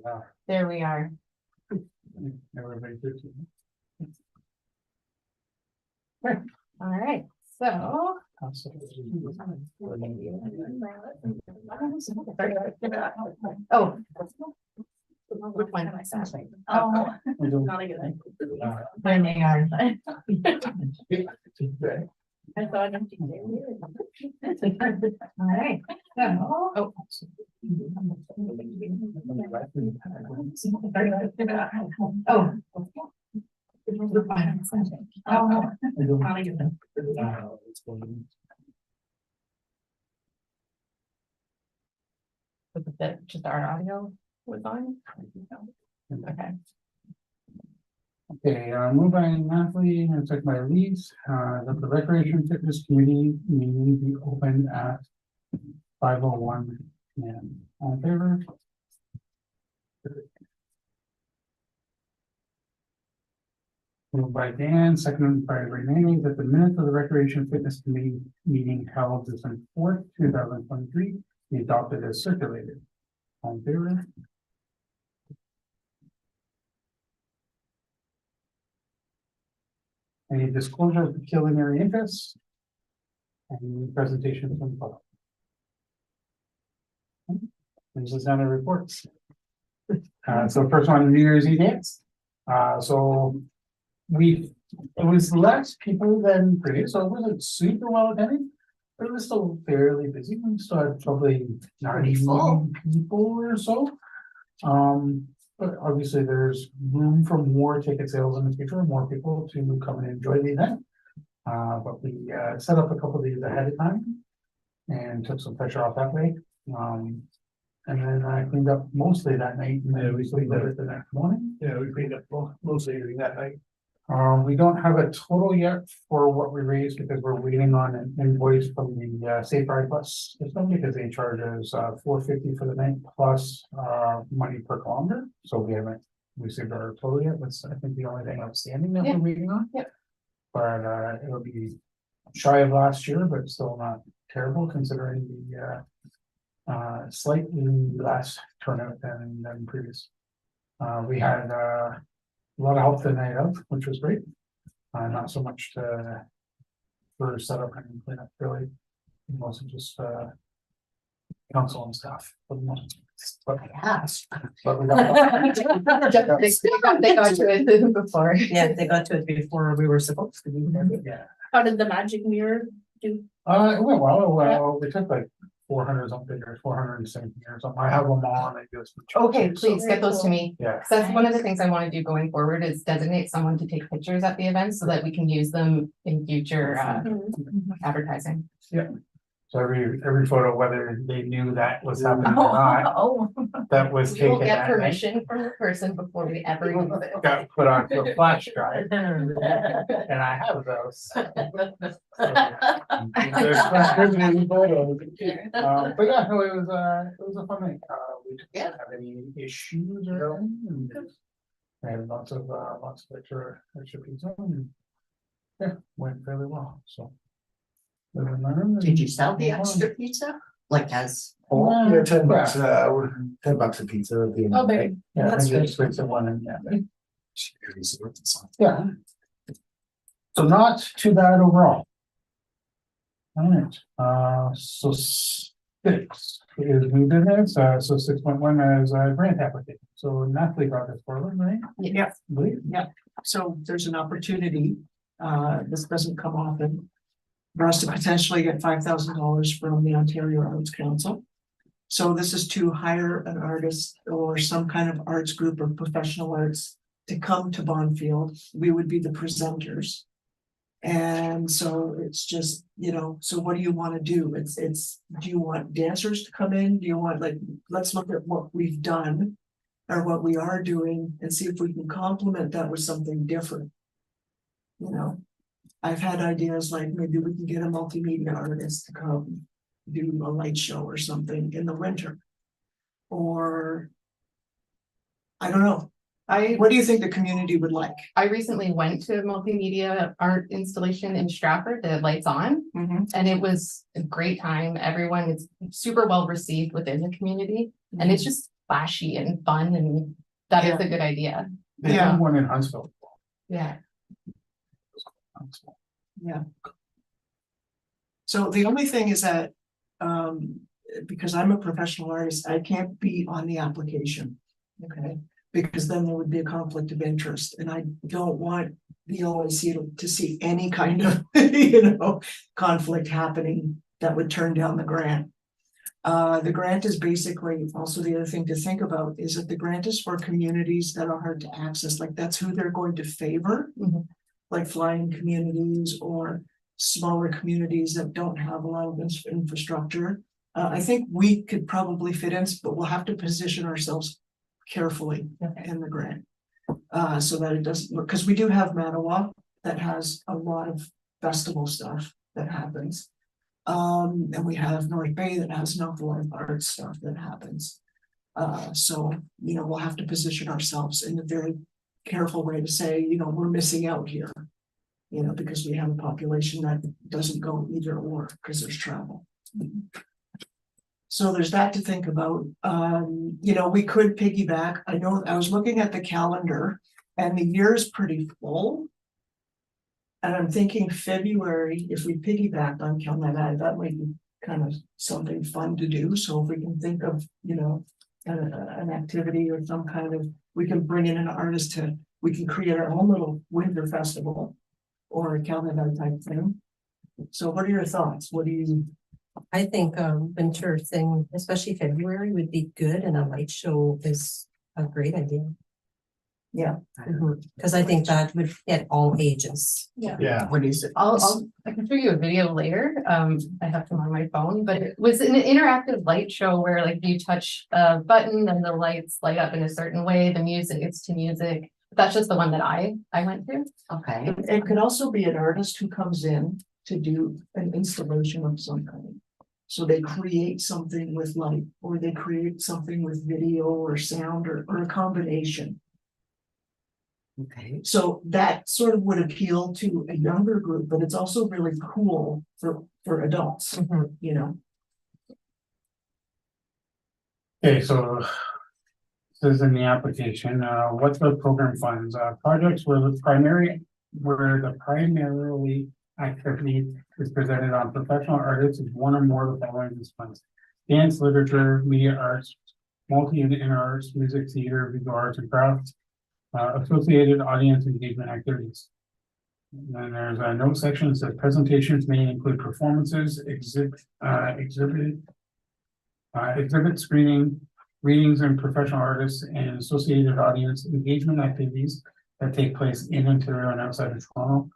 Yeah. There we are. Everybody did. All right, so. Oh. Which one am I saying? Oh. Not a good idea. There they are. I thought empty. All right. So, oh. That just our audio was on? Okay. Okay, moving monthly and check my leaves, that the Recreation Fitness Committee meeting be open at 5:01 p.m. All in favor? Moved by Dan, seconded by Renee, that the minutes of the Recreation Fitness Committee meeting held December 4th, 2023 be adopted as circulated. All in favor? Any disclosure of pecuniary interests? Any presentation from the public? This is down to reports. So first one, New Year's Eve dance. So it was less people than previous, so it wasn't super well attended, but it was still fairly busy. We still had probably 90 people or so. But obviously there's room for more ticket sales in the future, more people to come and enjoy the event. But we set up a couple of these ahead of time and took some pressure off that way. And then I cleaned up mostly that night, and then we cleaned up it the next morning. Yeah, we cleaned up mostly during that night. We don't have a total yet for what we raised because we're waiting on an invoice from the Safe Ride Bus system because they charge us $4.50 for the night plus money per kilometer. So we haven't received our total yet. That's I think the only thing outstanding that we're waiting on. Yep. But it'll be shy of last year, but still not terrible considering the slightly less turnout than previous. We had a lot of help the night of, which was great. Not so much for setup and cleanup, really. Mostly just council and staff for the most. But we got They got to it before. Yeah, they got to it before we were supposed to be there. yeah. How did the magic mirror do? It went well. We took like 400 something or 470 or something. I have them all and I do some Okay, pictures. please get those to me. Yeah. 'Cause that's one of the things I want to do going forward is designate someone to take pictures at the event so that we can use them in future advertising. So every photo, whether they knew that was happening or not, Oh, that was we taken. will get that night, permission from the person before we ever use it. got put onto a flash drive, and I have those. So, there's many photos. But yeah, no, it was a fun night. We didn't have any issues or anything. And we had lots of extra pizza. And yeah, went fairly well. So. Did you sell the extra pizza? Like as whole? Yeah, $10, $10 a pizza at the end. Oh, baby. Yeah, That's maybe good. it's with the one in there. Yeah. So not too bad overall. All right, so 6 is new business, so 6.1 is a grant application. So Natalie brought this forward, right? Yeah. I believe. So there's an opportunity, this doesn't come often, for us to potentially get $5,000 from the Ontario Arts Council. So this is to hire an artist or some kind of arts group or professional arts to come to Bonfield. We would be the presenters. And so it's just, so what do you want to do? Do you want dancers to come in? Do you want let's look at what we've done or what we are doing and see if we can complement that with something different. I've had ideas like maybe we can get a multimedia artist to come do a light show or something in the winter. Or I don't know. What do you think the community would like? I recently went to a multimedia art installation in Stratford, the Lights On, and it was a great time. Everyone is super well received within the community. And it's just flashy and fun, and that is a good idea. They have one in Huntsville. Yeah. Huntsville. So the only thing is that, because I'm a professional artist, I can't be on the application. Okay, because then there would be a conflict of interest, and I don't want the OIC to see any kind of, conflict happening that would turn down the grant. The grant is basically, also the other thing to think about is that the grant is for communities that are hard to access, like that's who they're going to favor. Mhm. Like flying communities or smaller communities that don't have a lot of infrastructure. I think we could probably fit in, but we'll have to position ourselves carefully in the grant. So that it doesn't look, because we do have Mattawa that has a lot of festival stuff that happens. And we have North Bay that has an awful lot of art stuff that happens. So, we'll have to position ourselves in a very careful way to say, we're missing out here. Because we have a population that doesn't go either or because there's travel. So there's that to think about. We could piggyback. I know I was looking at the calendar and the year is pretty full. And I'm thinking February, if we piggyback on Calmette, that might be kind of something fun to do. So if we can think of, an activity or some kind of, we can bring in an artist we can create our own little winter festival or a Calmette type thing. So what are your thoughts? What do you? I think winter thing, especially February, would be good, and a light show is a great idea. Yeah. Because I think that would fit all ages. Yeah. What is it? I can show you a video later. I have them on my phone, but it was an interactive light show where like you touch a button and the lights light up in a certain way. The music, it's to music. That's just the one that I went to. Okay. It could also be an artist who comes in to do an installation of some kind. So they create something with light, or they create something with video or sound or a combination. Okay. So that sort of would appeal to a younger group, but it's also really cool for adults, Okay, so this is in the application, what the program funds, projects where the primarily activity is presented on professional artists is one or more of the following disciplines: dance, literature, media arts, multi-unit inner arts, music, theater, visual arts and crafts, associated audience engagement activities. And then there's a note section that says presentations may include performances, exhibit screening, readings and professional artists and associated audience engagement activities that take place in Ontario and outside of Toronto.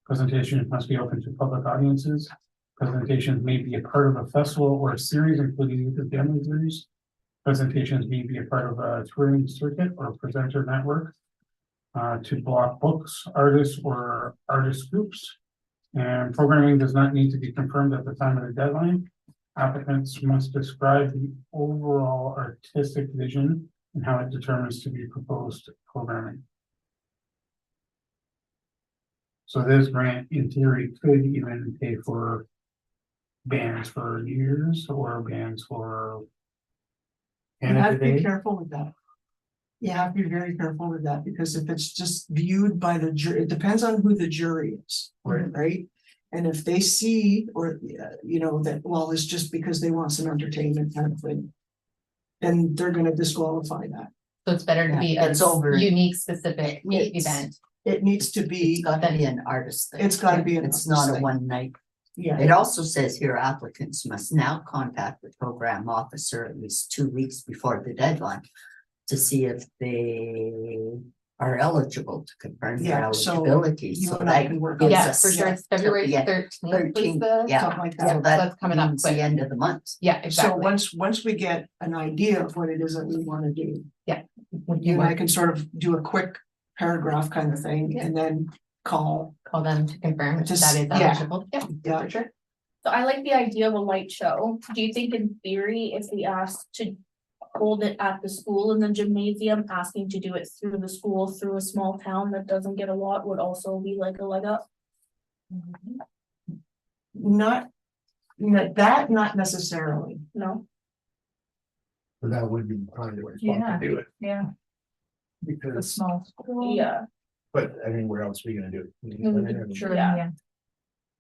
Presentations must be open to public audiences. Presentations may be a part of a festival or a series, including the family series. Presentations may be a part of a touring circuit or presenter network. To block books, artists, or artist groups. And programming does not need to be confirmed at the time of the deadline. Applicants must describe the overall artistic vision and how it determines to be proposed programming. So this grant, in theory, could even pay for bands for years or bands for. You have to be careful with that. You have to be very careful with that, because if it's just viewed by the jury, it depends on who the jury is, right? And if they see, or, that, well, it's just because they want some entertainment kind of thing, then they're gonna disqualify that. So it's better to be a it's over. unique, specific It's- event. It needs to It's be, gotta be an artist thing. it's gotta be an It's not a artist thing. one night. Yeah, It also says here applicants must now contact the program officer at least 2 weeks before the deadline to see if they are eligible to confirm their Yeah, so eligibility. you So and I that can work gives on Yeah, us- for sure. It's February Yeah, 13th. 13th, yeah. something like So that. So that that's coming up means the quick. end of the month. Yeah, So exactly. once we get an idea of what it is that we wanna do, Would you you and I want can sort of do a quick paragraph kind of thing, and then call. to call them to confirm if Just- that is yeah. eligible? Yeah, Yeah. for sure. So I like the idea of a light show. Do you think in theory, if we asked to hold it at the school in the gymnasium, asking to do it through the school, through a small town that doesn't get a lot, would also be like a leg up? Not necessarily. No? But that would be probably the way to do it, Yeah. because, small school. Yeah, but I mean, where else are we gonna do it? Sure, Yeah. yeah.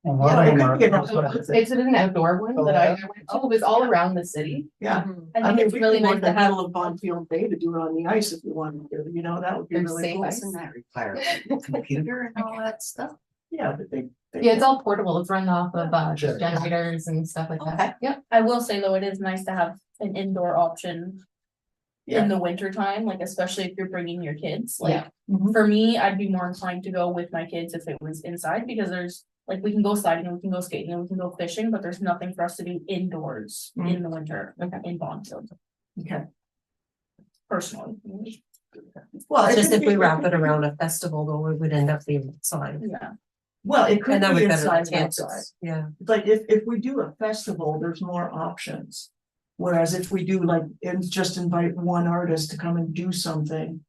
A lot Yeah, of it them could are. be an It's an outdoor one Oh, that I yeah? went to, it was all around the city. Yeah. I I think mean, it's we really could go nice to to the have, middle of Bonfield Bay to do it on the ice if we wanted to, you know, that would be There's really safe cool. ice. Doesn't that require a computer and all that stuff? Yeah, but they. Yeah, it's all portable, it's run off of Sure. generators and stuff like Okay. that, yep. I will say though, it is nice to have an indoor option. Yeah. In the winter time, like especially if you're bringing your kids, like. Yeah. Mhm. For me, I'd be more inclined to go with my kids if it was inside, because there's, like, we can go sliding, and we can go skating, and we can go fishing, but there's nothing for us to do indoors Mhm. in the winter, in Bonnfield, Okay. personally. Well, It's it just could if we be- wrap it around a festival, though, it would end up being outside. Yeah, Well, it could And that would be better the inside and outside. chances, yeah. Like if we do a festival, there's more options. Whereas if we do like, and just invite one artist to come and do something.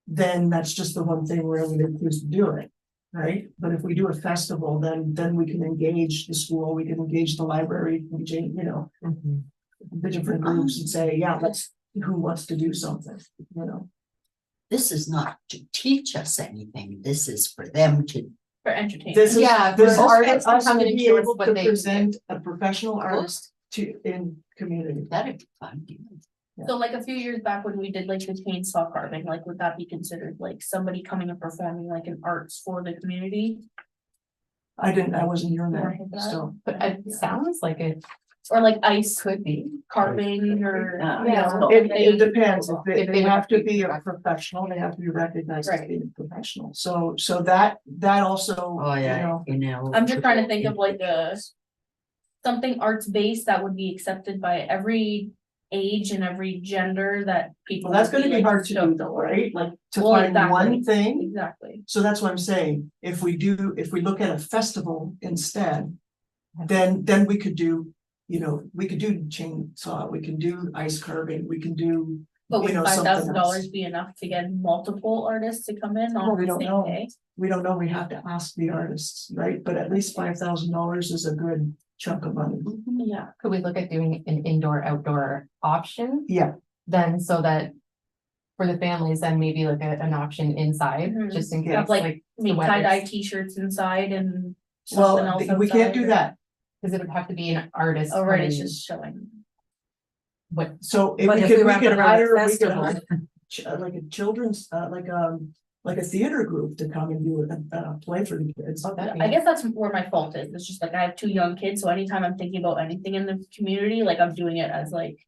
Then that's just the one thing where we choose to do it, right? But if we do a festival, then we can engage the school, we can engage the library, you know, Mhm. the different groups and say, yeah, who wants to do something, you know? This is not to teach us anything, this is for them to. for entertainment. This is, Yeah, this for is artists for to us come to in and be show us able what to they can do. present a professional artist in community. That'd be fun. So like a few years back when we did like the chainsaw carving, like would that be considered like somebody coming and performing like an arts for the community? I wasn't hearing Or that, so. But it sounds like it Or like ice could be. carving or, Yeah. you know, It depends, if If they they have to would be be a professional, they have to be recognized as Right. being a professional, so that also, Oh, you yeah, know. you know. I'm just trying to think of like something arts based that would be accepted by every age and every gender that people. Well, that's would gonna be like, hard to do stoked though, for. right, like to Well, find exactly. one thing, Exactly, so that's what I'm saying, if we look at a festival instead. Then we could do, you know, we could do chainsaw, we can do ice carving, we can do. but would You know, $5,000 something be enough to get multiple artists to come in Well, on we the don't same know. day? We don't know, we have to ask the artists, right, but at least $5,000 is a good chunk of money, Yeah, Could we look at doing an indoor outdoor option yeah. then so that? For the families, then maybe like an option inside, Mhm. just in case, Have, like, like, make weather's- tie-dye t-shirts inside and something Well, else we can't do outside, or- that, cause it would have to be an artist. Oh, right, it's coming- just showing. What, so if But we if could, we we wrap could it around a hire, we could festival- hire. Like a children's, like a theater group to come and do a play for the kids. oh, that'd I be, guess that's where my fault is, it's just like I have two young kids, so anytime I'm thinking about anything in the community, like I'm doing it as like.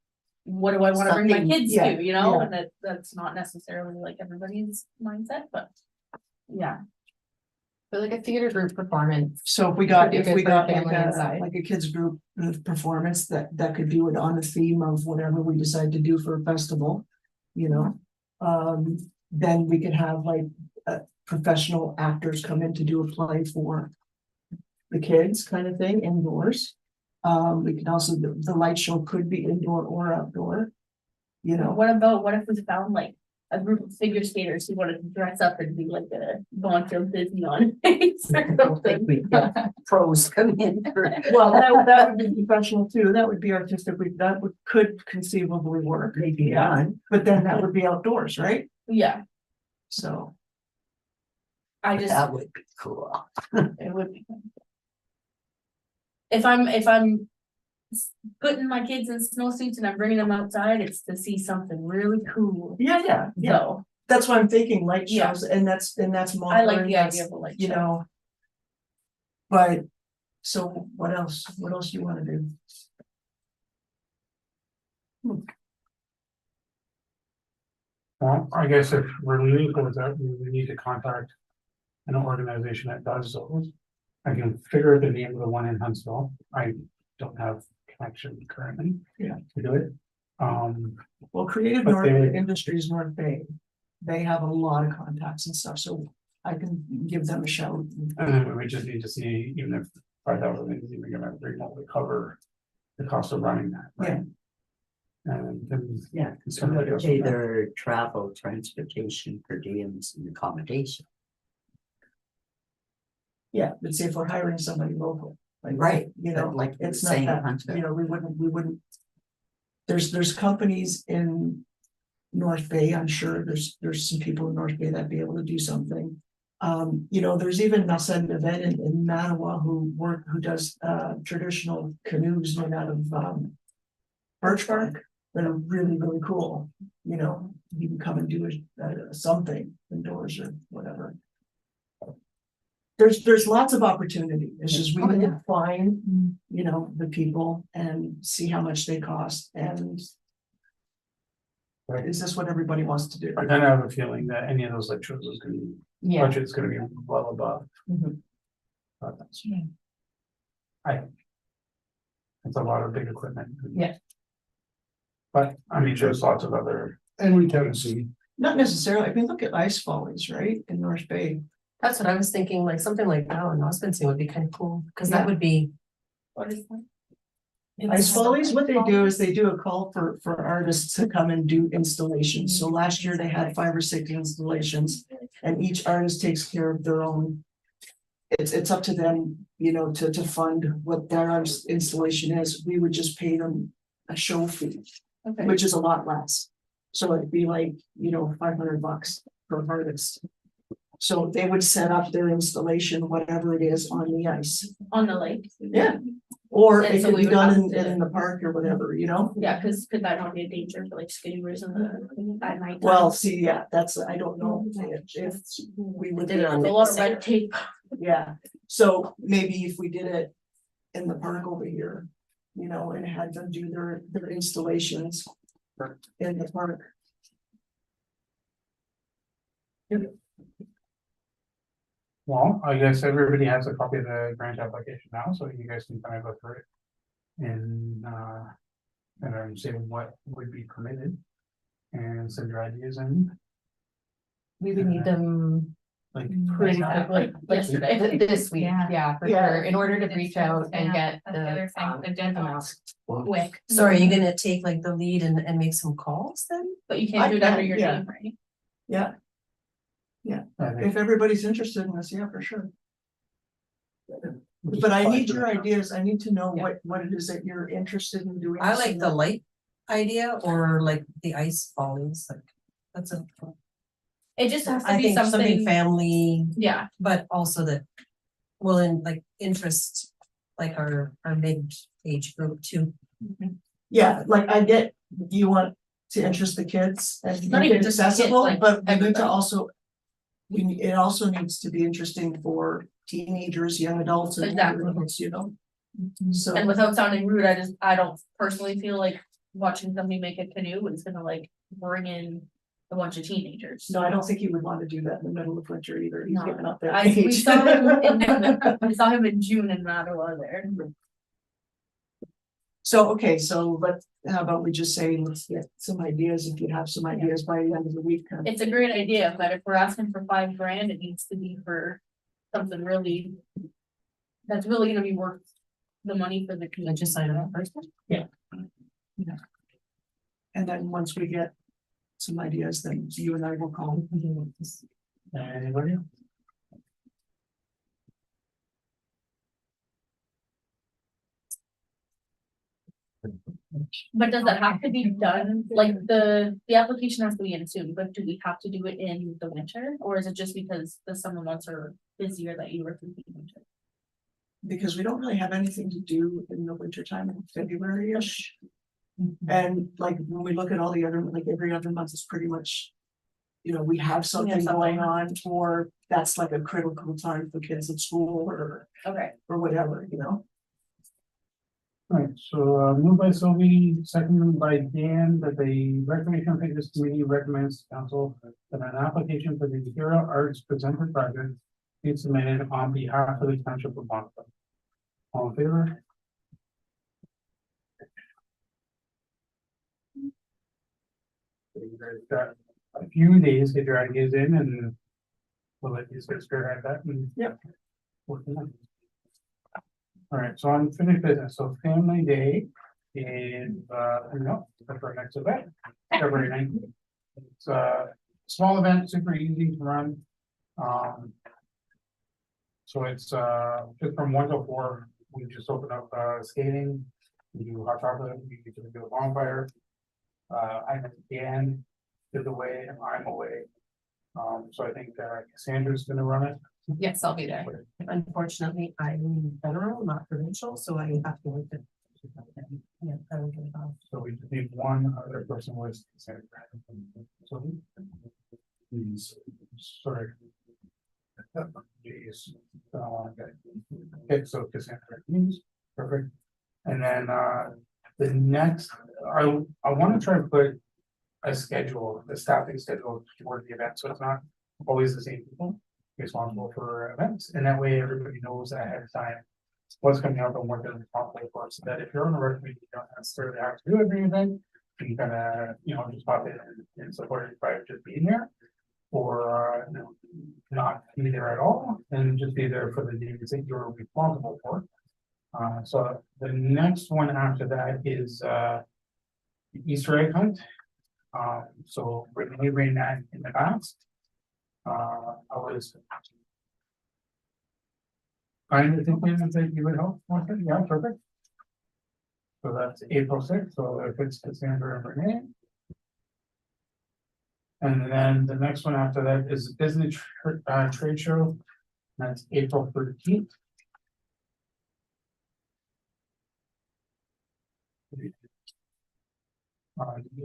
What do I wanna bring my Something- kids yeah, to, you know, yeah. and that's not necessarily like everybody's mindset, but. Yeah, but like a theater group performance, So if we Would got, be if good we for a got family inside. like a kids group performance that could do it on the theme of whatever we decide to do for a festival. You know, then we could have like professional actors come in to do a play for. The kids kind of thing indoors. We could also, the light show could be indoor or outdoor. You know, what if we found like a group of figure skaters who wanted to dress up and be like a Bonfield Disney on ice or I don't think something? we'd get pros come in for. well, that would be professional too, that would be artistic, could conceivably work. Maybe Yeah. done. But then that would be outdoors, right? Yeah, So, I just, That would be cool. it would be. If I'm putting my kids in snowsuits and I'm bringing them outside, it's to see something really cool, yeah, so that's what I'm thinking, light Yeah. shows, and that's I like modern, the idea of a light you show. know. But, so what else do you wanna do? Well, I guess if we're leaning towards that, we need to contact an organization that does those. I can figure out the name of the one in Huntsville. I don't have connection currently. Yeah. To do it. Well, Creative But North they- Industries North Bay, they have a lot of contacts and stuff, so I can give them a shout. and then we just need to see even if 5,000 is even gonna remotely cover the cost of running that, right? And then. Yeah, So so nobody else pay will know. their travel, transportation, per diems and accommodation. Yeah, but see if we're hiring somebody local, like, Right, you know, but like you were it's not saying, that, Huntsville. you know, we wouldn't. there's companies in North Bay, I'm sure there's some people in North Bay that'd be able to do something. You know, there's even now said an event in Mattawa who does traditional canoes made out of birch bark that are really, really cool. You know, you can come and do something indoors or whatever. There's lots of opportunity. It's just we need to find, you know, the people and see how much they cost and. Is this what everybody wants to do? I kind of have a feeling that any of those light shows is gonna be, Yeah. budget's gonna be well above. Mhm. But that's- It's a lot of big equipment. Yeah. But I mean, there's lots of other, And we can see, Not necessarily. I mean, look at Ice Follies, right, in North Bay. That's what I was thinking, like something like that in Ospency would be kind of cool, because Yeah. that would be. What is that? Ice Follies, what they do is they do a call for artists to come and do installations. So last year they had 5 or 6 installations. And each artist takes care of their own. It's up to them, you know, to fund what their artist installation is. We would just pay them a show fee, Okay, which is a lot less. So it'd be like, you know, $500 per artist. So they would set up their installation, whatever it is, on the ice. on the lake. Yeah. Or And it so could we be would have done to- in the park or whatever, you know? Yeah, cause could that not be a danger for like skiers in the, at night? Well, see, yeah, that's, I don't know if we would. Did it on A lot of red tape. Yeah, so maybe if we did it in the park over here, you know, and had them do their installations in the park. well, I guess everybody has a copy of the grant application now, so you guys can kind of go through it. And say what would be permitted. And send your ideas in, We would need them like. pretty quickly, like Yesterday. this week, Yeah. yeah, for Yeah. sure, in order to reach out and get That's the other the thing, the deadline's quick. So are you gonna take like the lead and make some calls then? But you can't do it under your Yeah. name, right? Yeah, I think- if everybody's interested in this, yeah, for sure. But I need your ideas. I need to know what it is that you're interested in doing. I like the light idea or like the ice follies, like, that's a, It just has to I be think something something, family, yeah, but also that. Will in like interest, like our mid-age group too. Yeah, like I get, you want to interest the kids and Not make even it just the kids, accessible, like but we need to everybody. also. It also needs to be interesting for teenagers, young adults and Exactly. everyone, you know? So, and without sounding rude, I don't personally feel like watching somebody make a canoe is gonna like bring in a bunch of teenagers. no, I don't think he would want to do that in the middle of winter either. He's No. getting up there. We saw him in June in Mattawa there. So, okay, so how about we just say, let's get some ideas, if you have some ideas by the end of the week. It's a great idea, but if we're asking for $5,000, it needs to be for something really. That's really gonna be worth the money for the I community. just sign it up first. And then once we get some ideas, then you and I will call. Anybody? else? But does it have to be done, like the application has to be in soon, but do we have to do it in the winter? Or is it just because the summer months are busier that you were thinking winter? Because we don't really have anything to do in the winter time, in February-ish. And like, when we look at all the other, like every other month is pretty much. You know, we have something going on, or that's like a critical time for kids at school or Okay, whatever, you know? Right, so moved by Sylvie, seconded by Dan, that the Recreation Fitness Committee recommends to council that an application for the Hero Arts Presenter Project be submitted on behalf of the township of Montford. All in favor? So you guys got a few days, get your ideas in, and we'll let these guys spearhead that and. Yep. work it out. All right, so unfinished business, so Family Day is, no, that's our next event, February 19th. It's a small event, super easy to run. So it's, just from 1 to 4, we just open up, skating, We do hot chocolate, we usually do a bonfire. I'm at the end, is away, and I'm away. So I think Cassandra's gonna run it. Yes, I'll be there. Unfortunately, I'm federal, not provincial, so I have to work it. Yeah, I don't get it off. So we just need one other person was Cassandra. So please, sorry. Jeez. Okay, so Cassandra, perfect. And then the next, I want to try and put a schedule, the staffing schedule toward the event, so it's not always the same people responsible for events, and that way everybody knows ahead of time what's coming up and what they're responsible for, so that if you're on the rec committee, you don't necessarily have to do every event. You can just pop in and support it by just being there. Or not be there at all and just be there for the days that you're responsible for. So the next one after that is the Easter egg hunt. So Brittany ran that in the past. I was kind of thinking that you would help with it. Yeah, perfect. So that's April 6th. So if it's Cassandra and Renee. And then the next one after that is the Disney trade show. That's April 13th.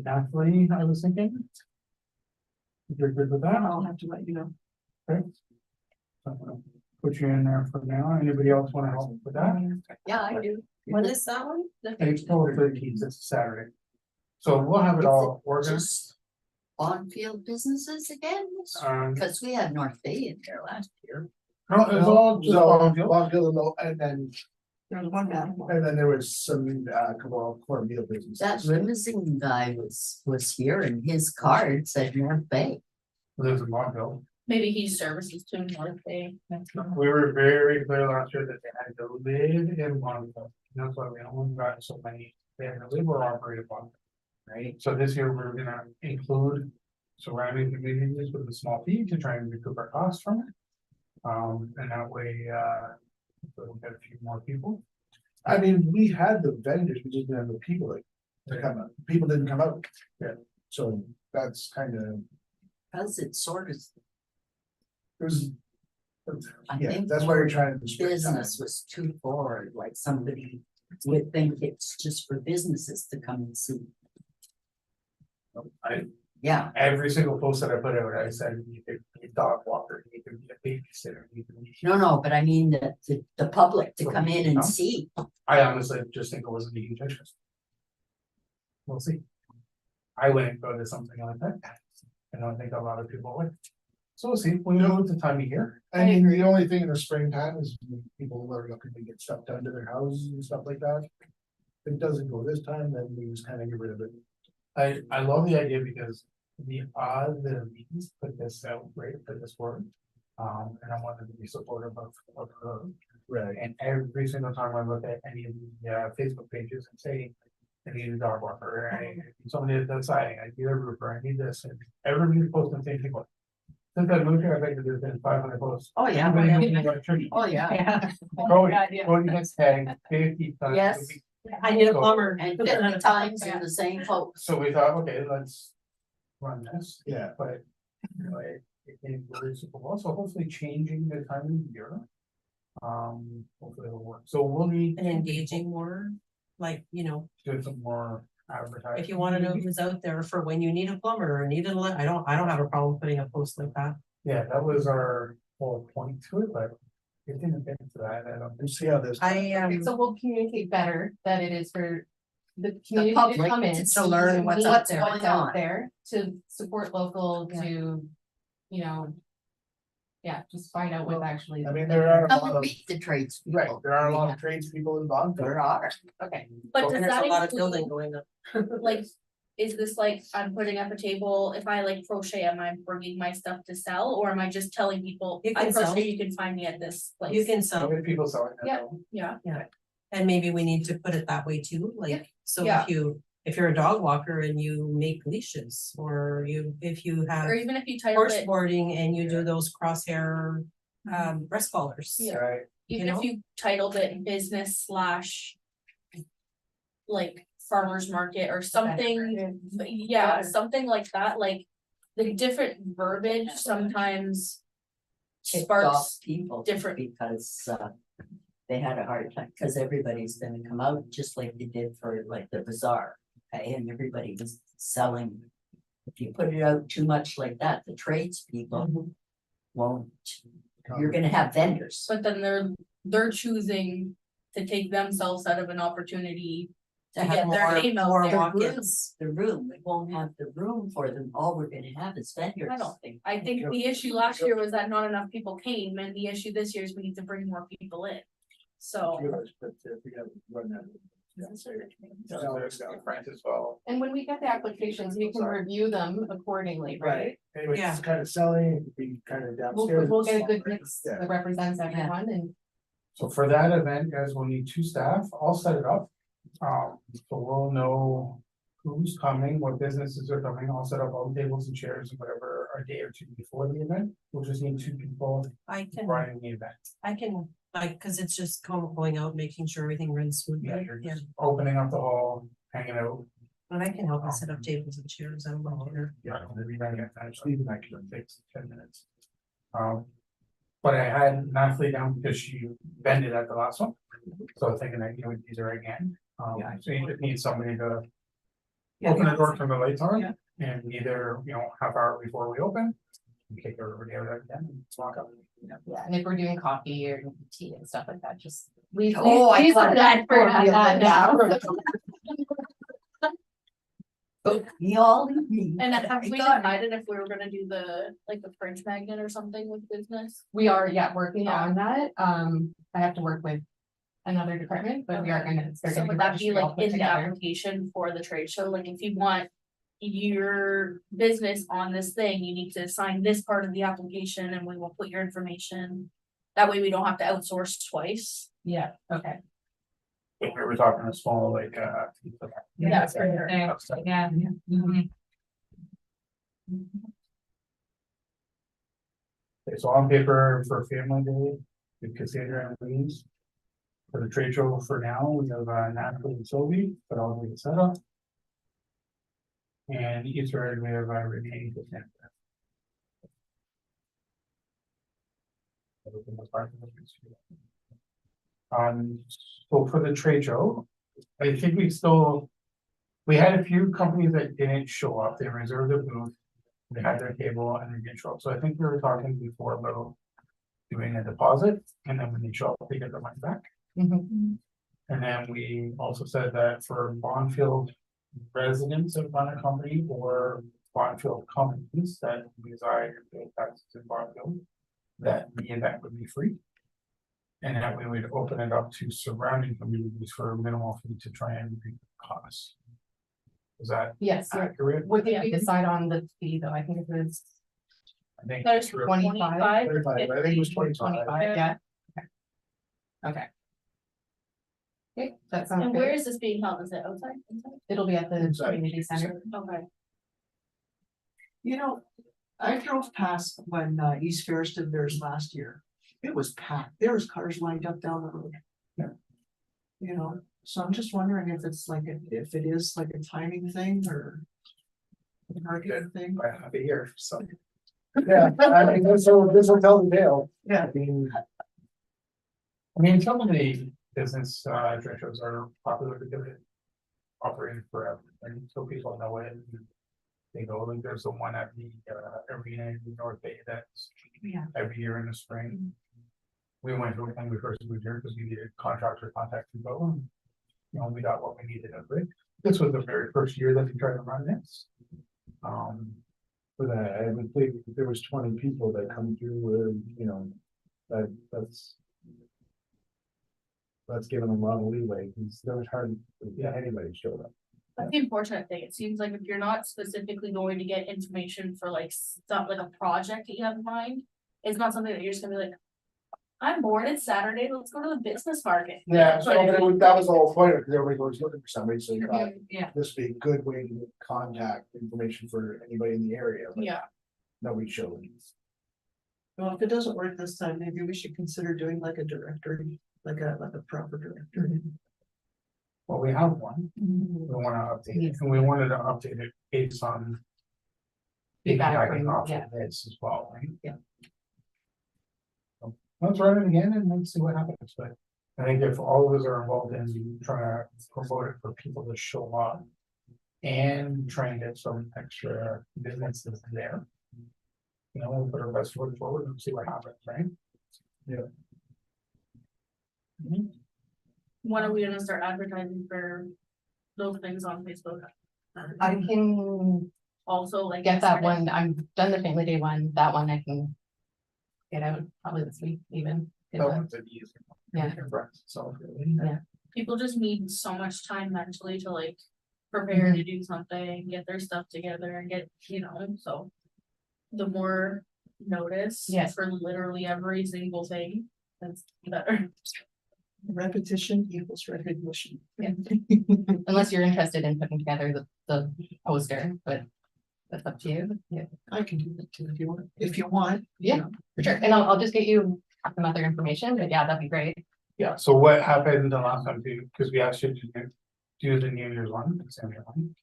Natalie, I was thinking. If you're good with that, I'll have to let you know. okay. So I'm gonna put you in there for now. Anybody else want to help with that? Yeah, I do. When is that one? April 13th, it's a Saturday. So we'll have it all organized. Just on-field businesses again? Because we had North Bay in there last year. No, it's all just on-field. And then, There's one man. and then there was some, couple of cornmeal businesses. That limousine guy was here and his card said North Bay. Lives in Montville. Maybe he services to North Bay. We were very clear last year that they had to live in Montville. And that's why we only got so many, they had to live or operate upon. Right, so this year we're gonna include surrounding communities with a small fee to try and recoup our costs from it. And that way, we'll get a few more people. I mean, we had the vendors, we just didn't have the people like to come out. People didn't come out. Yeah. So that's kind of, Because it sort of, it was. I Yeah, think that's why you're trying to. business was too forward, like somebody would think it's just for businesses to come and see. Yeah, Every single post that I put out, I said, you could be a dog walker, you could be a babysitter, you could be. no, but I mean the public to come in and see. I honestly just think it wasn't a huge interest. We'll see. I wouldn't go to something like that. I don't think a lot of people would. So we'll see, we know it's the time of year. I mean, the only thing in the springtime is when people are looking to get stuff done to their houses and stuff like that. If it doesn't go this time, then we just kind of get rid of it. I love the idea because the odds that are meetings put this out, right, put this forward. And I wanted to be supportive of her. Right. And every single time I look at any of the Facebook pages and say, I need a dog walker, or I need somebody that's deciding, I need a roofer, I need this, and everybody's posting the same thing. Since I moved here, I think there's been 500 posts. Oh, yeah. Anybody know anything about church? Oh, yeah. Yeah. Go, God, yeah. go to this tag, 50 times. Yes. I need a plumber. And 50 times in the same post. So we thought, okay, let's run this, Yeah. but you know, it came very super well, so hopefully changing the time of year. Hopefully it'll work, so we'll need. And engaging more, like, Do some more advertising. if you wanna know who's out there for when you need a plumber or need I don't have a problem putting a post like that. Yeah, that was our whole point to it, but it didn't get to that, I don't. We'll see how this. So we'll communicate better that it is for the community to public come in. to To see learn what's what's going out on. there, to support local, Yeah. to, yeah, just find out what's actually. I mean, there are a Come lot and of, meet the tradespeople. right, there are a lot of tradespeople involved. There are. Okay, But And does there's that a lot of include, building going up. like, is this like, I'm putting up a table, if I like crochet, am I bringing my stuff to sell, or am I just telling people, You I can sell. crochet, you can find me at this place? You can How sell, many people selling that? Yeah. yeah, and maybe we need to put it that way too, Yeah. like, so Yeah. if you're a dog walker and you make leashes, or if you have Or even if you title horse it, boarding and you do those crosshair breast collars. Yeah. Right, even you know? if you titled it business slash like farmer's market or something, yeah, something like that, like. The different verbiage sometimes Ticked off sparks people. different- Because, they had a hard time, because everybody's gonna come out just like they did for like the bazaar. Okay, and everybody was selling. If you put it out too much like that, the tradespeople won't, you're gonna have vendors. But then they're choosing to take themselves out of an opportunity To to have get their more- name out more there. walk-ins. The room, we won't have the room for them, all we're gonna have is vendors. I don't think, I think the issue last year was that not enough people came, and the issue this year is we need to bring more people in. So. Frank as well. And when we get the applications, we can review them accordingly, right? Anyway, Yeah. it's kind of selling, be kind of downstairs. We'll get a good mix Yeah. that represents everyone and. So for that event, guys, we'll need 2 staff. I'll set it up. So we'll know who's coming, what businesses are coming. I'll set up all the tables and chairs and whatever a day or 2 before the event. We'll just need 2 people I can, running the event. like, cause it's just going out, making sure everything runs smoothly. Yeah, you're Yeah, just opening up the hall, hanging out. but I can help us set up tables and chairs. I don't know. Yeah, maybe I get finished leaving, I can take 10 minutes. But I had Natalie down because she vended at the last one, so I'm thinking that you would use her again. So you just need somebody to open the door, turn the lights on, and either, half hour before we open. You kick everybody out again and walk up. Yeah, and if we're doing coffee or tea and stuff like that, just. We. Oh, I thought that formula now. We all agree. And have we I got it. decided if we were gonna do the fridge magnet or something with business? We are, working on that. I have to work with another department, but we are gonna. they're So gonna would that be registry all like put in the together. application for the trade show, like if you want. Your business on this thing, you need to sign this part of the application and we will put your information. That way we don't have to outsource twice. Yeah, okay. If we were talking a small, like, Yeah, for sure. Yeah. Mhm. Okay, so on paper for family day, we could say and Louise. For the trade show for now, we have Natalie and Sylvie, but I'll get it set up. And Easter, we have Renee. So for the trade show, I think we had a few companies that didn't show up, they reserved a booth. They had their table and they didn't show up, so I think we were talking before about doing a deposit, and then when they show up, they get their money back. Mhm. And then we also said that for Bonfield residents of Bonner Company or Bonfield companies that reside or pay taxes in Bonfield, that the event would be free. And that we would open it up to surrounding communities for a minimal fee to try and reduce costs. Is that Yes, accurate? what did we decide on the fee though? I think it was I think There's true. 25. 35, I think it was 25. 25, yeah. Okay. Okay, that sounds And where good. is this being held? Is it outside? Inside? It'll be at the Inside. community center. Okay. You know, I drove past when East Ferris did theirs last year. It was packed. There was cars lined up down the road. Yeah. You know, so I'm just wondering if it's like, if it is like a timing thing or. a marketing thing. I have it here, so. Yeah, I mean, this will tell the tale. Yeah. I mean, some of the business trade shows are popular because it operated forever, and so people know it. And they go, like, there's the one at the arena in North Bay that's every year in the spring. We went to it when we first moved here because we needed contractor contact to go. And, we got what we needed of it. This was the very first year that we tried to run this. But I would think if there was 20 people that come through, that's giving them a lot of leeway, because there was hardly, anybody showed up. That's the unfortunate thing. It seems like if you're not specifically going to get information for like stuff like a project that you have in mind. It's not something that you're just gonna be like. I'm bored, it's Saturday, let's go to the business market. Yeah, so that was the whole point, because everybody was looking for somebody, so you thought Yeah. this would be a good way to get contact information for anybody in the area. but Yeah, Nobody showed. Well, if it doesn't work this time, maybe we should consider doing like a directory, like a proper directory. Well, we have one, we wanna update it, and we wanted to update it based on. Feedback Piggybacking from- off yeah. of this as well, right? Yeah. So, let's run it again and let's see what happens, but I think if all of us are involved in trying to promote it for people to show up. And try and get some extra businesses there. You know, we'll put our best foot forward and see what happens, right? Yeah. When are we gonna start advertising for those things on Facebook? I can Also, like. get that one, I'm done the family day one, that one I can. Get out probably this week even. That one's an easy one. Yeah. So, Yeah. People just need so much time mentally to like prepare to do something, get their stuff together and get, you know, so. The more notice. Yes. For literally every single thing, that's better. Repetition equals recognition. Unless you're interested in putting together the poster, but that's up to you. Yeah, I can do that too if you want. Yeah. for sure. And I'll just get you some other information, but yeah, that'd be great. yeah, so what happened the last time too, because we asked you to do the New Year's one, the Samuel one.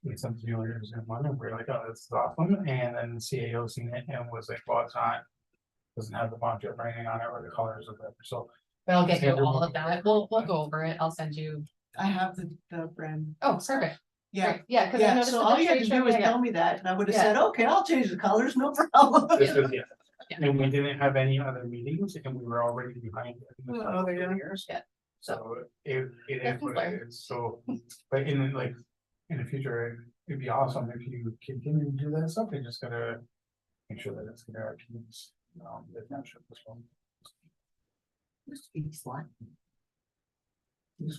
We sent the New Year's one and we're like, oh, this is awesome, and then the CAO seen it and was like, well, it's not. Doesn't have the budget writing on it or the colors or whatever, so. But I'll get you all of that. We'll go over it. I'll send you. I have the brand. Oh, perfect. Yeah, Great. Yeah, because I yeah, noticed. so at all the you had trade to show, do was yeah, tell me that and I would have Yeah. said, okay, I'll change the colors, no problem. This is, yeah. Yeah. And we didn't have any other meetings and we were already behind. Oh, yeah. Yeah. So it is Lessons what it learned. is, so, but in like, in the future, it'd be awesome if you continue to do that stuff, you just gotta. Make sure that it's gonna keep, the township as well.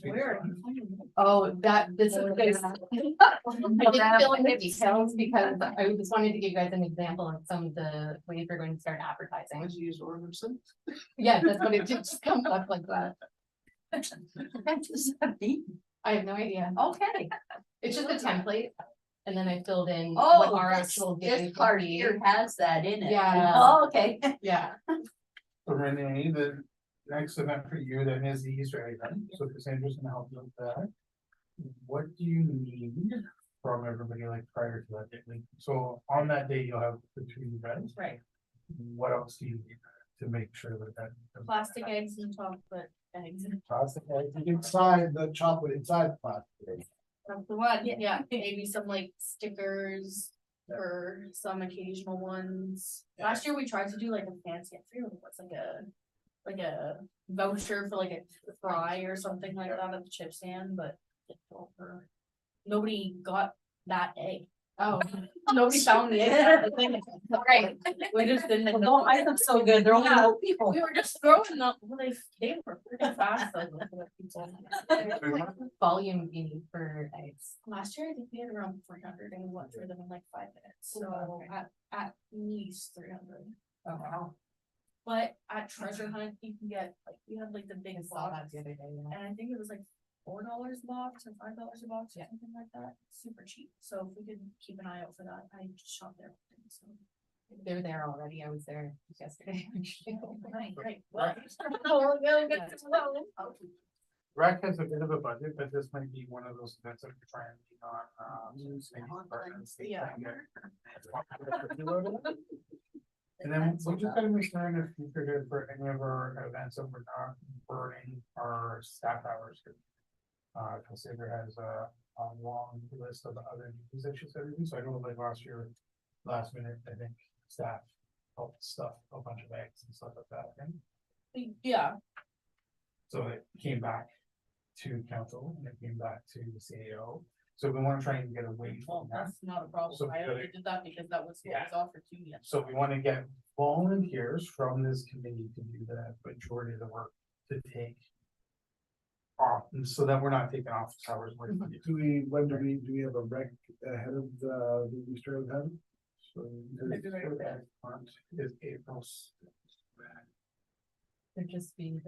Where are you finding it? Oh, this is good. I didn't fill in the details because I just wanted to give you guys an example of some of the ways we're going to start advertising. Would you use Ormondson? Yeah, that's what it just comes up like that. I have no idea. Okay. It's just a template. And then I filled in what Oh, our this, actual. this giving part would be. here has that in it. Yeah. Oh, okay. Yeah, So Renee, the next event for you then is the Easter egg hunt, so Cassandra's gonna help you with that. What do you need from everybody like prior to that day? Like, so on that day, you'll have the two events. Right, What else do you need to make sure that? plastic eggs and chocolate eggs. Plastic eggs, Inside the chocolate, inside the plastic. That's the one, yeah, maybe some like stickers or some occasional ones. Last year we tried to do like a fancy, I forget what it was, like a voucher for like a fry or something like that at the chip stand, but nobody got that egg. oh, Nobody found the egg. Right, we just didn't. No, I look so good. They're only Yeah. old people. We were just throwing them, well, they were pretty fast. Like, what people- volume you need for eggs. Last year, I think we had around 300 and we went through them in like 5 minutes, so Wow. at least 300. Oh, wow. But at treasure hunt, you can get, like, we had like the big I saw that box, the other day, yeah. and I think it was like $4 a box or $5 a box or Yeah. something like that, super cheap, so if we could keep an eye out for that, I just shop there. So. They're there already. I was there yesterday. Right, well, we'll go get to know. Rec has a bit of a budget, but this might be one of those events that we're trying to be on, maybe partners, they Yeah. try and get- And then we just gotta make sure in the future for any of our events that we're not burning our staff hours. Cassandra has a long list of other duties that she's gotta do, so I know like last year, last minute, I think staff helped stuff a bunch of eggs and stuff like that, right? Yeah, So it came back to council and it came back to the CAO. So we wanna try and get away well, from that. that's not a problem, So I we already did that because that was what Yeah. was offered to me. So we wanna get volunteers from this committee to do the majority of the work to take off, and so that we're not taking office hours away from you. Do we have a rec ahead of the Easter egg hunt? So. Is April. Could just be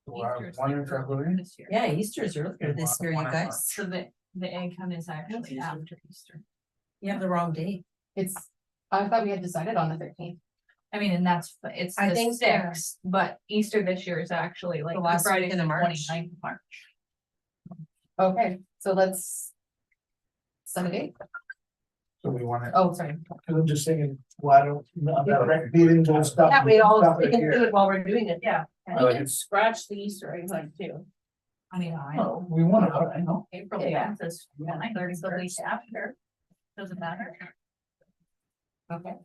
One in February. this year. Yeah, Easter's earlier this year, you One in guys. March. So the egg hunt is actually after Easter. You have the wrong date. It's, I thought we had decided on the 13th. I mean, and it's I the think, 6th, but Easter this year is actually like The last Friday, weekend the of March. 29th of March. Okay, so let's. Set a date. So we want to, Oh, sorry. Cause I'm just thinking, why don't, that rec meetings and stuff. That way all, stuff we right can here. do it while we're doing it. Yeah. I like We can it. scratch the Easter egg hunt too. I mean, oh, we want to, I know. April, Yeah. is 31st after. Doesn't matter. Okay.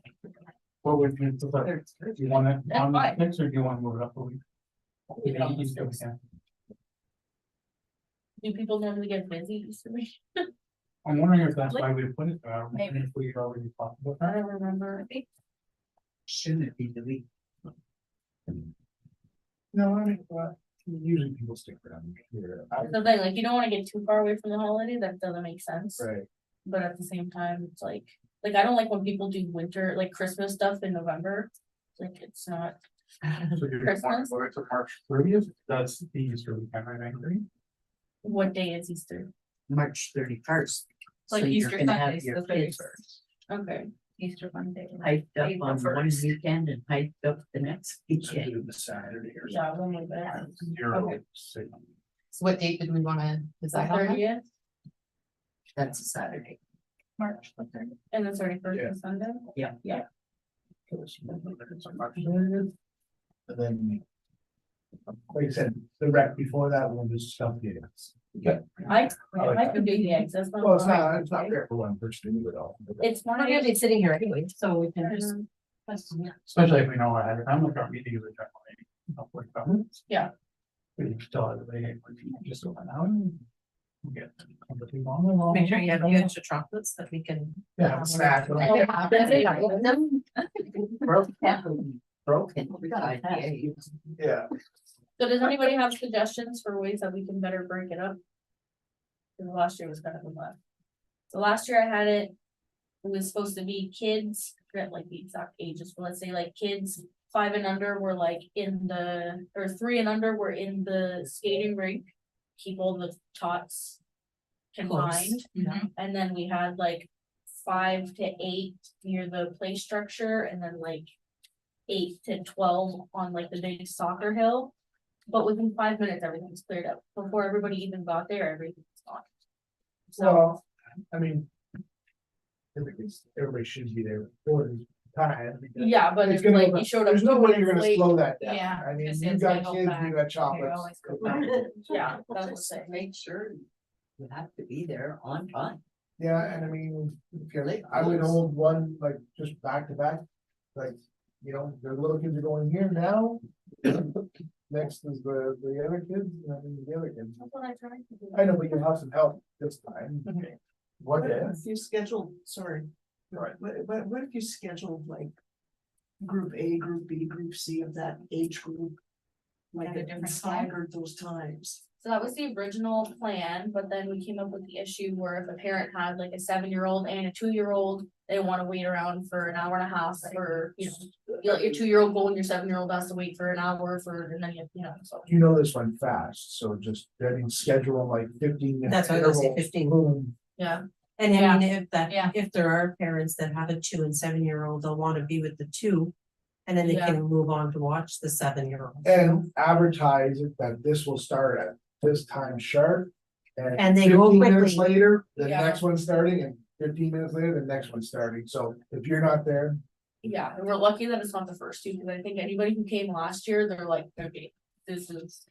What would you prefer? Do you want it That's on the fine. 6th or do you want to move it up a week? Leave it on the Easter 6th. weekend. Do people normally get busy Easter week? I'm wondering if that's why we put it there, Maybe. if we already talked about I that. don't remember. Shouldn't it be the week? No, I mean, usually people stick around here. So then, like, you don't wanna get too far away from the holiday, that doesn't make sense. Right, But at the same time, it's like I don't like when people do winter, like Christmas stuff in November. Like, it's not, So you're Christmas? going to March 30th, that's the Easter weekend, I think. what day is Easter? March 31st. So Like you're Easter gonna Sunday, have your the kids 31st. Okay, Easter Monday. hyped up April on one 1st. weekend and hyped up the next so weekend. do the Saturday or yeah, one way better. Zero, six. So what date did we wanna decide on? that? 30th That's a Saturday. March the 30th. and the 31st Yeah. is Sunday. And then. Like I said, the rec before that, we'll just stuff the eggs. I can do the eggs, that's not. Well, it's fine. not fair for one person to do it all. but- It's We're fine. gonna be sitting here anyway, so we can just. Especially if we know ahead of time, like our meeting is a general meeting, of 45 minutes. Yeah. We can tell everybody, hey, we're just over an hour. and we'll Get. everything on. Make sure you have a few extra chocolates that we can. Yeah, snack. Broken. Yeah. So does anybody have suggestions for ways that we can better break it up? 'Cause last year was kind of a mess. So last year I had it. It was supposed to be kids, I forget like the exact ages, but let's say like kids 5 and under were like in the, or 3 and under were in the skating rink. Keep all the tots confined. And then we had like 5 to 8 near the play structure and then like 8 to 12 on like the big soccer hill. But within 5 minutes, everything's cleared up. Before everybody even got there, everything's gone. So, Well, I mean. Everybody should be there for the time. because yeah, but It's if gonna, like look- you showed up. there's no 2 way you're minutes gonna late, slow that down. Yeah, I mean, because you it's got like all kids, back. you got chocolates. always go Yeah, that's what Just I'm saying. make sure you have to be there on time. Yeah, and I mean, if you're Late I would rules. hold one, like, just back to back, like, you know, the little kids are going here now. Next is the other kids, and then the other kids. That's what I tried to do. I know, but you have some help this time. Okay. What What is? if you scheduled, sorry, what if you scheduled like group A, group B, group C of that age group? Like At a it different time? staggered those times. So that was the original plan, but then we came up with the issue where if a parent had like a 7-year-old and a 2-year-old, they wanna wait around for an hour and a half for, you know. You let your 2-year-old go and your 7-year-old has to wait for an hour for, and then you know, so. You know this went fast, so just, I mean, schedule them like 15 minutes. That's what I was gonna say, intervals, 15. boom. Yeah, And I mean, if that, Yeah. if there are parents that have a 2 and 7-year-old, they'll wanna be with the 2. And then they Yeah. can move on to watch the 7-year-old. And advertise it that this will start at this time sharp. And they go 15 minutes quickly. later, the Yeah. next one's starting, and 15 minutes later, the next one's starting, so if you're not there. yeah, and we're lucky that it's not the first two, because I think anybody who came last year, they're like, okay, this is.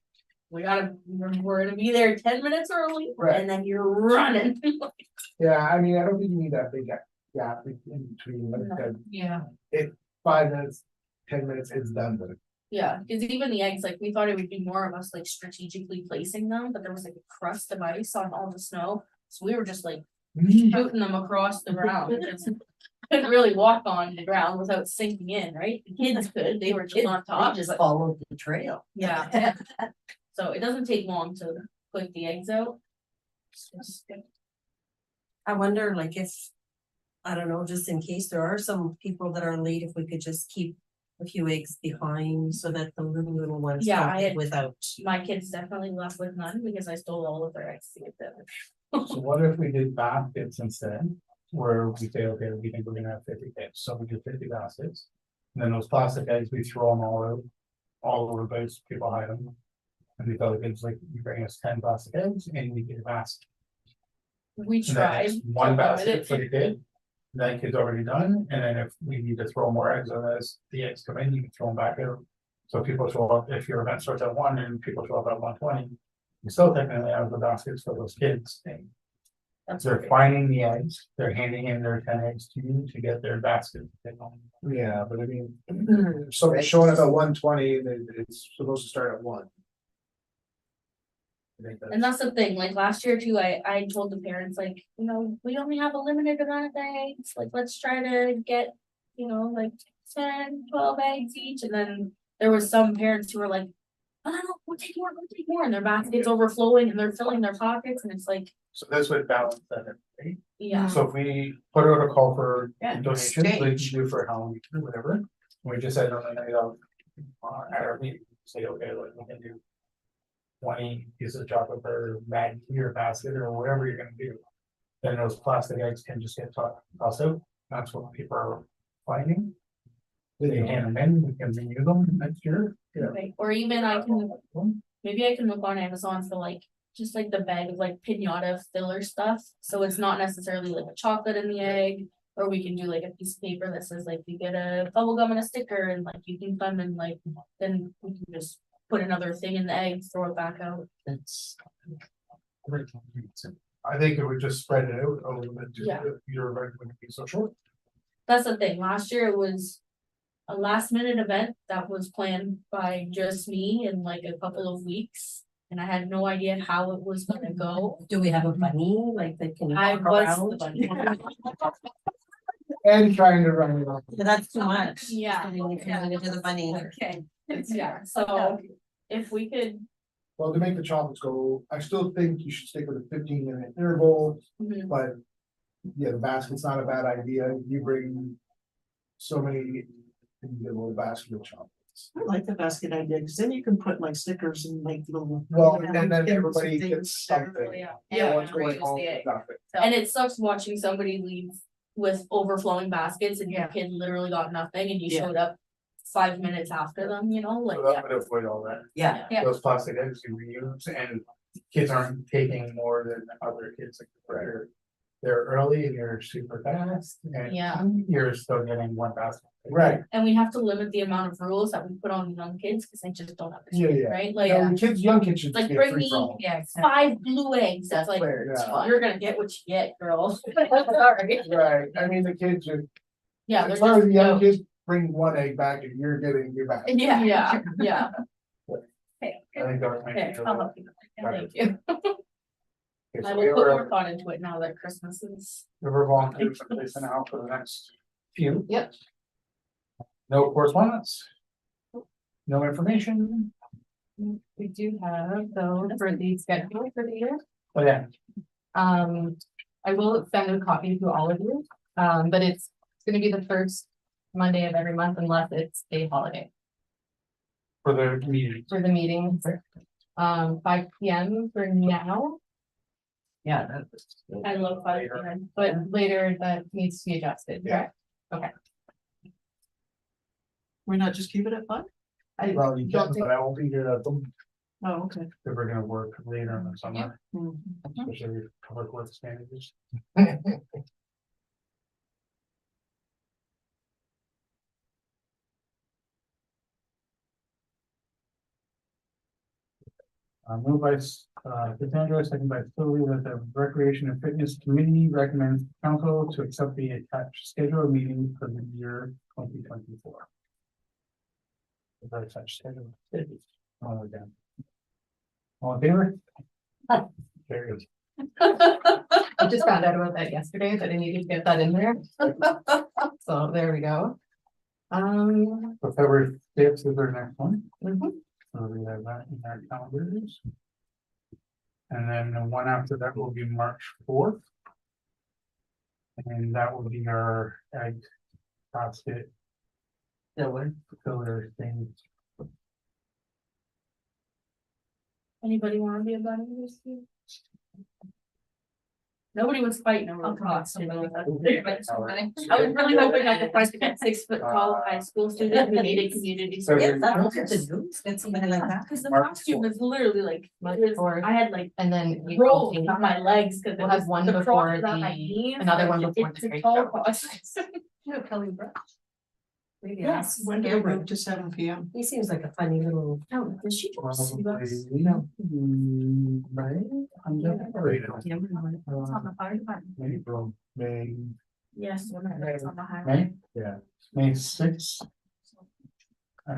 We're gonna be there 10 minutes early, Right. and then you're running. Yeah, I mean, I don't think you need that big gap in between, like I said, Yeah. 5 minutes, 10 minutes, it's done with it. Yeah, cause even the eggs, like, we thought it would be more of us like strategically placing them, but there was like a crust of ice on all the snow. So we were just like shooting them across the ground. It's- Couldn't really walk on the ground without sinking in, right? The kids could, they were just on top, They just but followed the trail. yeah. So it doesn't take long to put the eggs out. It's just- I wonder like if, I don't know, just in case there are some people that are late, if we could just keep a few eggs behind so that the little ones. Yeah, don't I get had- without. My kids definitely left with none because I stole all of their eggs to give them. So what if we did baskets instead, where we say, okay, we think we're gonna have 50 kids, so we do 50 baskets. And then those plastic eggs, we throw them all over the place, people hide them. And we tell the kids, like, you bring us 10 plastic eggs and we get a basket. We And then tried. it's to one limit basket it for the kid. That kid's already done, and then if we need to throw more eggs on as the eggs come in, you can throw them back out. So people show up, if your event starts at 1 and people show up at 1:20, you still technically have the baskets for those kids. And That's they're great. finding the eggs, they're handing in their 10 eggs to you to get their basket. to take home. Yeah, but I mean, so it's showing up at 1:20, and it's supposed to start at 1. I think And that's the thing, like last year too, I told the parents like, you know, we only have a limited amount of eggs, like, let's try to get, you know, like 10, 12 eggs each, and then there was some parents who were like, oh, we'll take more, and their basket's overflowing and they're filling their pockets, and it's like, So this would balance that, right? yeah. So if we put out a call for Yeah, donations, like you stage. do for Halloween or whatever, and we just said, no, at our meeting, say, okay, like, we can do 20 pieces of chocolate per bag or basket or whatever you're gonna do. Then those plastic eggs can just get tossed out. That's what people are finding. They hand them in, we can reuse them next year. Right, or even maybe I can look on Amazon for like, just like the bag of like pinata filler stuff, so it's not necessarily like a chocolate in the egg. Or we can do like a piece of paper that says like, you get a bubble gum and a sticker, and like you can come and like, then we can just put another thing in the egg, throw it back out. That's, I think it would just spread it out a little bit, Yeah. your event wouldn't be so short. That's the thing, last year it was a last minute event that was planned by just me in like a couple of weeks. And I had no idea how it was gonna go. Do we have a bunny, like, that can I walk was the around? bunny. And trying to run it off. Yeah, that's too much. Yeah. Putting it into the bunny. Okay, yeah, so if we could, Well, to make the chocolates go, I still think you should stick with a 15-minute interval, mhm, but. Yeah, the basket's not a bad idea, you bring so many, you get a little basket of chocolates. I like the basket idea, because then you can put like stickers and like little. Well, you know, and then things everybody and things gets there. something. yeah. Yeah, what's we going use on the with egg. nothing. And it sucks watching somebody leave with overflowing baskets and your kid literally got nothing and you Yeah. showed up 5 minutes after them, you know, like, So yeah. that would avoid all that. yeah, Yeah. Those plastic eggs you reuse and kids aren't taking more than other kids. Like, they're early and you're super fast and Yeah. you're still getting one basket. Right, And we have to limit the amount of rules that we put on young kids, cause they just don't Yeah, understand, yeah. right? Like, no, the kids, young kids should Like, just get bring free me- for all. yeah, 5 blue eggs, that's that's like, where it's Yeah. fun. you're gonna get what you get, girl. Sorry. Right, I mean, the kids are, Yeah, as they're far as just, the young no. kids, bring 1 egg back and you're getting your back. Yeah, yeah. I think that would make Okay, it. I'll help you. Thank you. Okay, I so will we put were, more thought into it now that Christmas is. we were volunteering for this now for the next few. Yep. No correspondence. No information. We do have though for the schedule for the year. Oh, yeah, I will send a copy to all of you, but it's gonna be the first Monday of every month unless it's a holiday for the meeting. for the meeting. 5 PM for now, Yeah. That's I love 5 p.m. but later that needs to be adjusted, Yeah. correct? Why not just keep it at 5? Well, you don't can, think- but I won't be here at them, Oh, okay. If we're gonna work later in the summer, Hmm. especially with public works managers. Moved by Cassandra, second by Sylvia, that the Recreation and Fitness Committee recommends council to accept the attached schedule of meeting for the year 2024. The attached schedule. All again. All in favor? Very good. I just found out about that yesterday, that I needed to get that in there. So there we go. So February 5th is our next one. Mhm. So we have that in our calendars. And then the one after that will be March 4th. And that will be our egg basket filler thing. Anybody wanna be a bunny this year? Nobody was fighting over I'll the talk cost. to somebody about Okay. it, but it's fine. I was really hoping I could find a 6 foot tall high school student who needed community. So Yeah, you're- that was the news, get somebody like that. Cause the March costume was literally like, March it was- 4th. I had like And then April rolls 8th. on my legs, cause it We'll have was one the before crotch on my the- knees, another one like, before it's the a trade tall show. costume. You know, Kelly Brook. Maybe Yes, ask When do we Cameron. move to 7 p.m.? He seems like a funny little. Oh, does she just see us? Right? I'm just afraid of it. It's on the fire department. April, May, Yes, when it's on the highway. May, yeah, May 6th.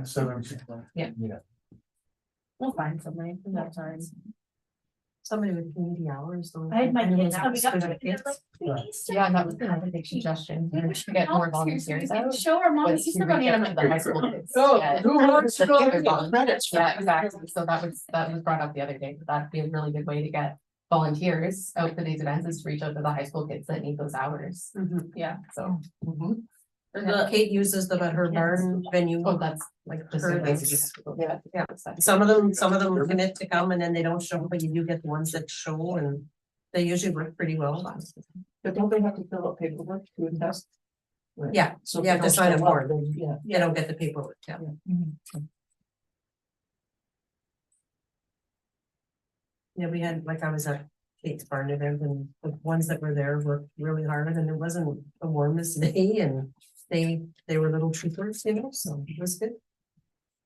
7. We'll find somebody, that's alright. Somebody with community hours. though. I had my Anyone kids coming else up for to the me, they're kids? like, "Please, Yeah, that was kind of a big suggestion. maybe We we should should get more help volunteers volunteers out. show our mom, Was she's to still running reach on out to the high school kids. Oh, Yeah. who wants to go Yeah. get the credits? for Yeah, that? exactly. So that was brought up the other day. That'd be a really good way to get volunteers out for these events is to reach out to the high school kids that need those hours. Mhm. Yeah. So. mhm. Kate uses them at her barn venue. Oh, that's Like just her in case that's- you have to go. Yeah, yeah. That's- Some of them commit to come and then they don't show, but you do get the ones that show and they usually work pretty well. But don't they have to fill out paperwork to invest? Right. Yeah, So if you have they to don't sign a show up, form. then, yeah. You don't get the paperwork, yeah. Yeah, we had, like I was at Kate's barn event and the ones that were there worked really hard and it wasn't the warmest day and they were little troopers, you know, so it was good.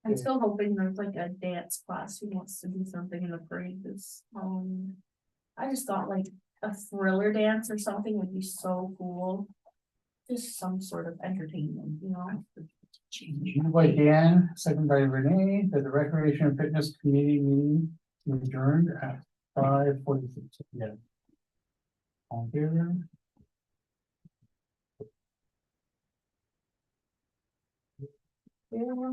I'm still hoping there's like a dance class who wants to do something in the parade this, I just thought like a thriller dance or something would be so cool. Just some sort of entertainment, you know? Moved by Dan, second by Renee, that the Recreation and Fitness Committee meeting adjourned at 5:46 p.m. All in favor? Yeah.